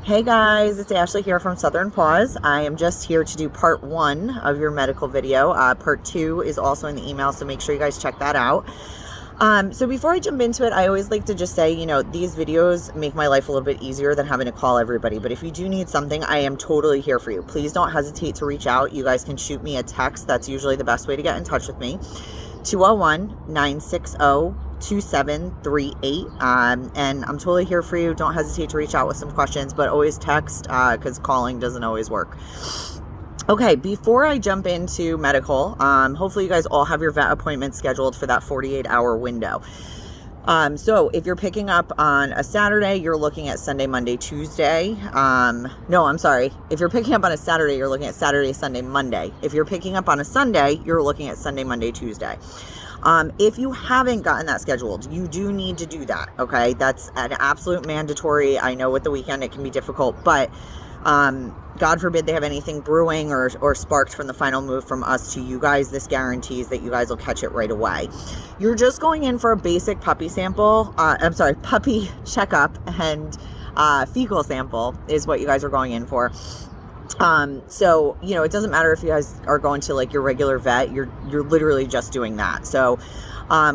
Hey guys, it's Ashley here from Southern Paws. I am just here to do part 1 of your medical video. Part 2 is also in the email, so make sure you guys check that out. So before I jump into it, I always like to just say, these videos make my life a little bit easier than having to call everybody. But if you do need something, I am totally here for you. Please don't hesitate to reach out. You guys can shoot me a text. That's usually the best way to get in touch with me. 201-960-2738. And I'm totally here for you. Don't hesitate to reach out with some questions, but always text because calling doesn't always work. Okay, before I jump into medical, hopefully you guys all have your vet appointment scheduled for that 48-hour window. So if you're picking up on a Saturday, you're looking at Sunday, Monday, Tuesday. No, I'm sorry. If you're picking up on a Saturday, you're looking at Saturday, Sunday, Monday. If you're picking up on a Sunday, you're looking at Sunday, Monday, Tuesday. If you haven't gotten that scheduled, you do need to do that. Okay. That's an absolute mandatory. I know with the weekend, it can be difficult, but, God forbid they have anything brewing or sparked from the final move from us to you guys. This guarantees that you guys will catch it right away. You're just going in for a basic puppy sample. Puppy checkup and fecal sample is what you guys are going in for. So, it doesn't matter if you guys are going to like your regular vet, you're literally just doing that. So,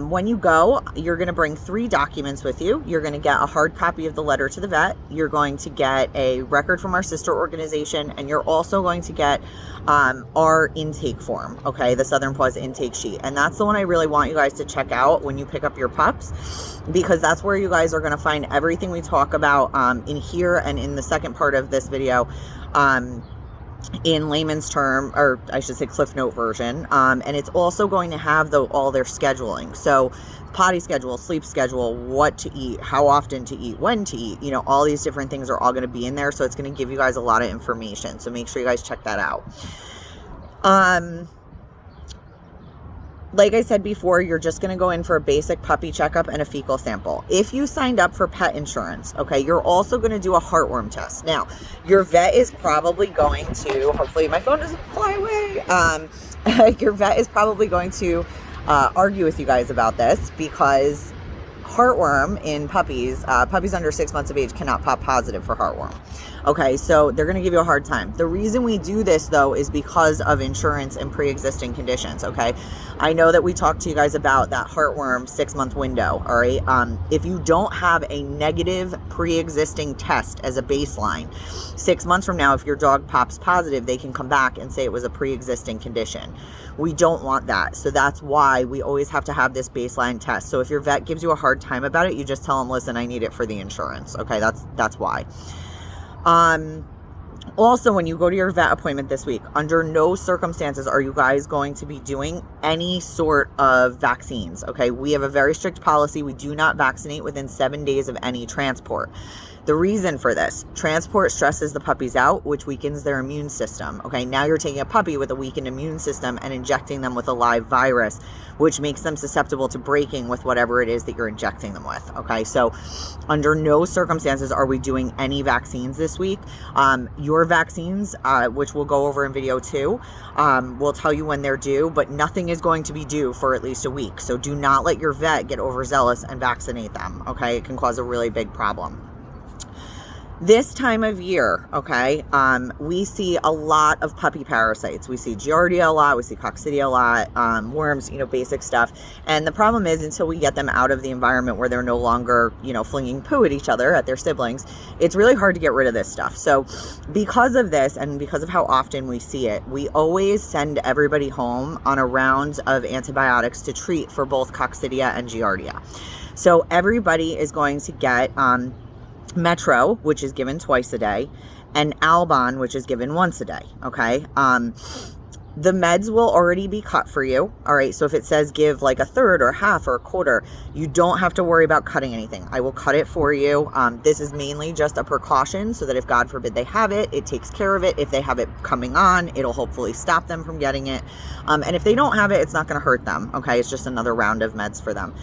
when you go, you're going to bring 3 documents with you. You're going to get a hard copy of the letter to the vet. You're going to get a record from our sister organization, and you're also going to get our intake form, okay, the Southern Paws intake sheet. And that's the one I really want you guys to check out when you pick up your pups, because that's where you guys are going to find everything we talk about in here and in the second part of this video. In layman's term, or I should say Cliff Note version. And it's also going to have all their scheduling. So potty schedule, sleep schedule, what to eat, how often to eat, when to eat, all these different things are all going to be in there. So it's going to give you guys a lot of information. So make sure you guys check that out. Like I said before, you're just going to go in for a basic puppy checkup and a fecal sample. If you signed up for pet insurance, okay, you're also going to do a heartworm test. Now, your vet is probably going to, hopefully my phone doesn't fly away. Your vet is probably going to argue with you guys about this, because heartworm in puppies under 6 months of age cannot pop positive for heartworm. Okay, so they're going to give you a hard time. The reason we do this, though, is because of insurance and pre-existing conditions, okay? I know that we talked to you guys about that heartworm 6-month window, all right? If you don't have a negative pre-existing test as a baseline, 6 months from now, if your dog pops positive, they can come back and say it was a pre-existing condition. We don't want that. So that's why we always have to have this baseline test. So if your vet gives you a hard time about it, you just tell them, listen, I need it for the insurance. Okay, that's why. Also, when you go to your vet appointment this week, under no circumstances are you guys going to be doing any sort of vaccines. Okay, we have a very strict policy. We do not vaccinate within 7 days of any transport. The reason for this, transport stresses the puppies out, which weakens their immune system. Okay, now you're taking a puppy with a weakened immune system and injecting them with a live virus, which makes them susceptible to breaking with whatever it is that you're injecting them with. Okay, so under no circumstances are we doing any vaccines this week. Your vaccines, which we'll go over in video 2, we'll tell you when they're due, but nothing is going to be due for at least a week. So do not let your vet get overzealous and vaccinate them. Okay, it can cause a really big problem. This time of year, okay, we see a lot of puppy parasites. We see Giardia a lot, we see Coccidia a lot, worms, basic stuff. And the problem is, until we get them out of the environment where they're no longer, flinging poo at each other, at their siblings, it's really hard to get rid of this stuff. So because of this, and because of how often we see it, we always send everybody home on a round of antibiotics to treat for both Coccidia and Giardia. So everybody is going to get Metro, which is given twice a day, and Albon, which is given once a day. Okay. The meds will already be cut for you. All right. So if it says give like a third or half or a quarter, you don't have to worry about cutting anything. I will cut it for you. This is mainly just a precaution so that if God forbid they have it, it takes care of it. If they have it coming on, it'll hopefully stop them from getting it. And if they don't have it, it's not going to hurt them. Okay. It's just another round of meds for them.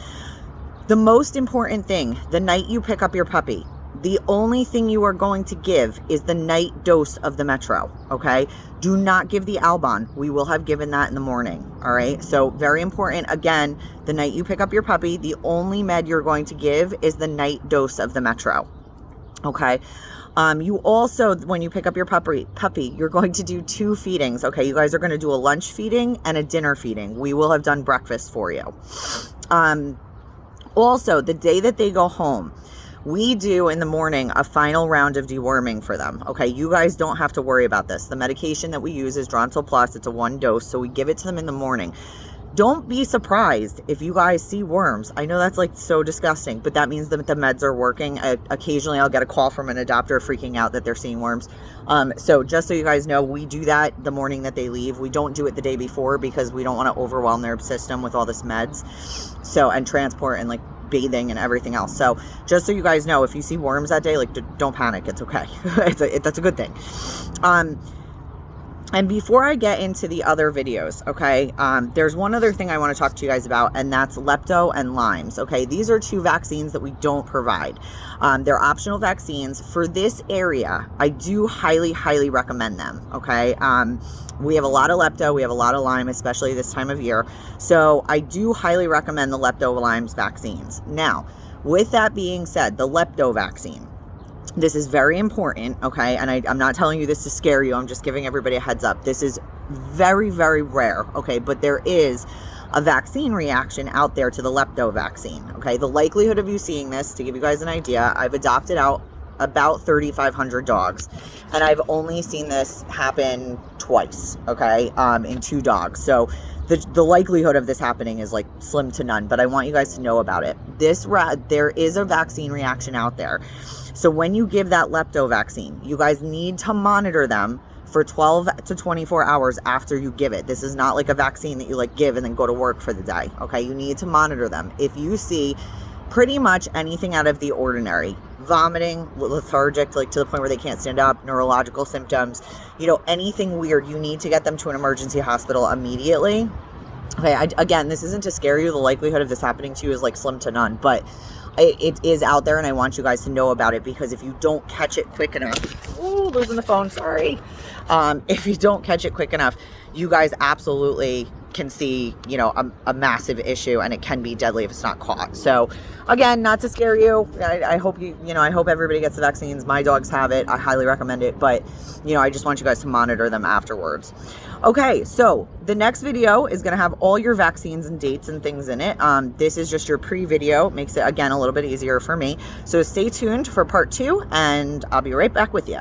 The most important thing, the night you pick up your puppy, the only thing you are going to give is the night dose of the Metro, okay? Do not give the Albon. We will have given that in the morning, all right? So very important. Again, the night you pick up your puppy, the only med you're going to give is the night dose of the Metro, okay? You also, when you pick up your puppy, you're going to do 2 feedings. Okay, you guys are going to do a lunch feeding and a dinner feeding. We will have done breakfast for you. Also, the day that they go home, we do in the morning a final round of deworming for them. Okay, you guys don't have to worry about this. The medication that we use is Drontal Plus. It's a 1 dose, so we give it to them in the morning. Don't be surprised if you guys see worms. I know that's like so disgusting, but that means that the meds are working. Occasionally I'll get a call from an adopter freaking out that they're seeing worms. So just so you guys know, we do that the morning that they leave. We don't do it the day before because we don't want to overwhelm their system with all this meds. So, and transport and like bathing and everything else. So just so you guys know, if you see worms that day, like don't panic. It's okay. That's a good thing. And before I get into the other videos, okay, there's one other thing I want to talk to you guys about, and that's Lepto and Lyme's, okay? These are 2 vaccines that we don't provide. They're optional vaccines. For this area, I do highly, highly recommend them, okay? We have a lot of Lepto, we have a lot of Lyme, especially this time of year. So I do highly recommend the Lepto Lyme's vaccines. Now, with that being said, the Lepto vaccine, this is very important, okay? And I'm not telling you this to scare you. I'm just giving everybody a heads up. This is very, very rare, okay? But there is a vaccine reaction out there to the Lepto vaccine, okay? The likelihood of you seeing this, to give you guys an idea, I've adopted out about 3,500 dogs, and I've only seen this happen twice, okay, in 2 dogs. So the likelihood of this happening is like slim to none, but I want you guys to know about it. There is a vaccine reaction out there. So when you give that Lepto vaccine, you guys need to monitor them for 12 to 24 hours after you give it. This is not like a vaccine that you like give and then go to work for the day, okay? You need to monitor them. If you see pretty much anything out of the ordinary, vomiting, lethargic, like to the point where they can't stand up, neurological symptoms, you know, anything weird, you need to get them to an emergency hospital immediately. Okay, again, this isn't to scare you. The likelihood of this happening to you is like slim to none, but it is out there, and I want you guys to know about it, because if you don't catch it quick enough, ooh, losing the phone, sorry. If you don't catch it quick enough, you guys absolutely can see, you know, a massive issue, and it can be deadly if it's not caught. So again, not to scare you, I hope I hope everybody gets the vaccines. My dogs have it. I highly recommend it, but you know, I just want you guys to monitor them afterwards. Okay, so the next video is going to have all your vaccines and dates and things in it. This is just your pre-video. Makes it, again, a little bit easier for me. So stay tuned for part 2, and I'll be right back with you.